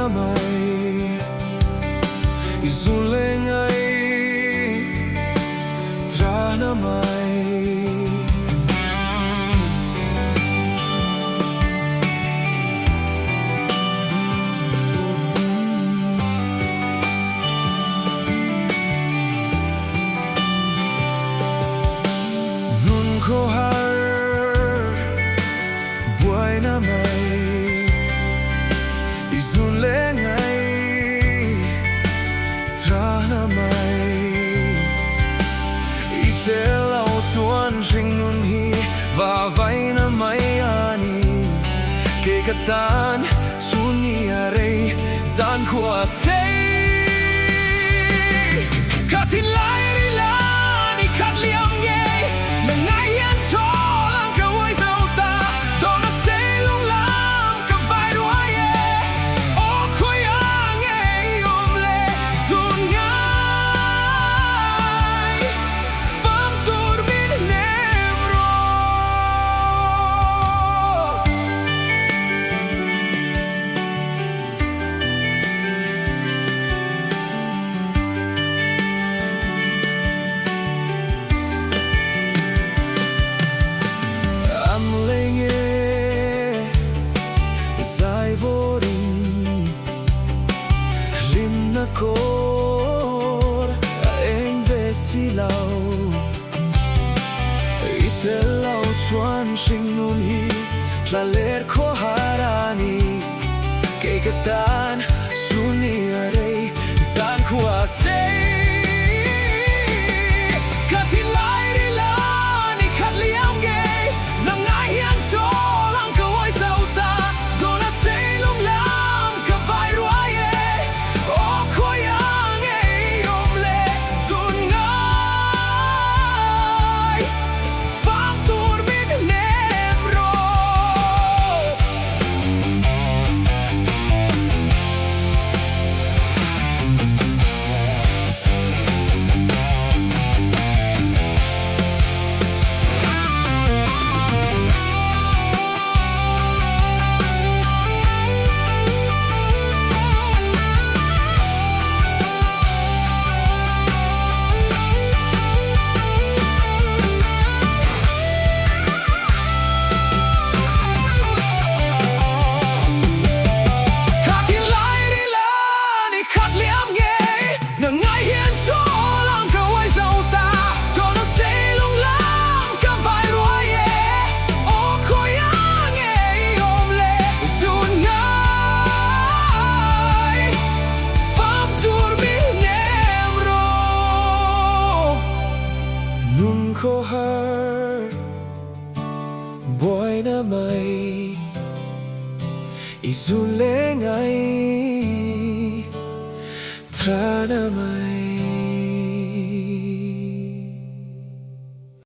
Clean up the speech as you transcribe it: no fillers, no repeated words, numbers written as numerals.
mai izule ngei trana mai Nun Khaw Har buai na mai izule ngei trana mai ite lau chuan ring nun hi va vai na mai ani ke katan suni are zan khua sei katin lai ri la ni khat liam nge na ngai hian cho lang ka wai zau ta do na sei lung lam ka vai ru ai e o khoi ang e om le sun ngai fam tur min nem ro am lenge zai vorin lim na kor eng ve si lau ite lau chuan sing nun hi Thlir Khaw Har ani ke katan suni are zan khua sei katin lai ri la ni khat liam nge na ngai hian cho lang ka wai zau ta do na sei lung lam ka vai ru ai e o khoi ang e om le sun ngai fam tur min nem ro katin lai ri la ni khat liam nge na ngai hian cho lang ka wai zau ta do na sei lung lam ka vai ru ai e o khoi ang e om le sun ngai fam tur min nem ro Nun Khaw Har buai na mai izule ngei trana mai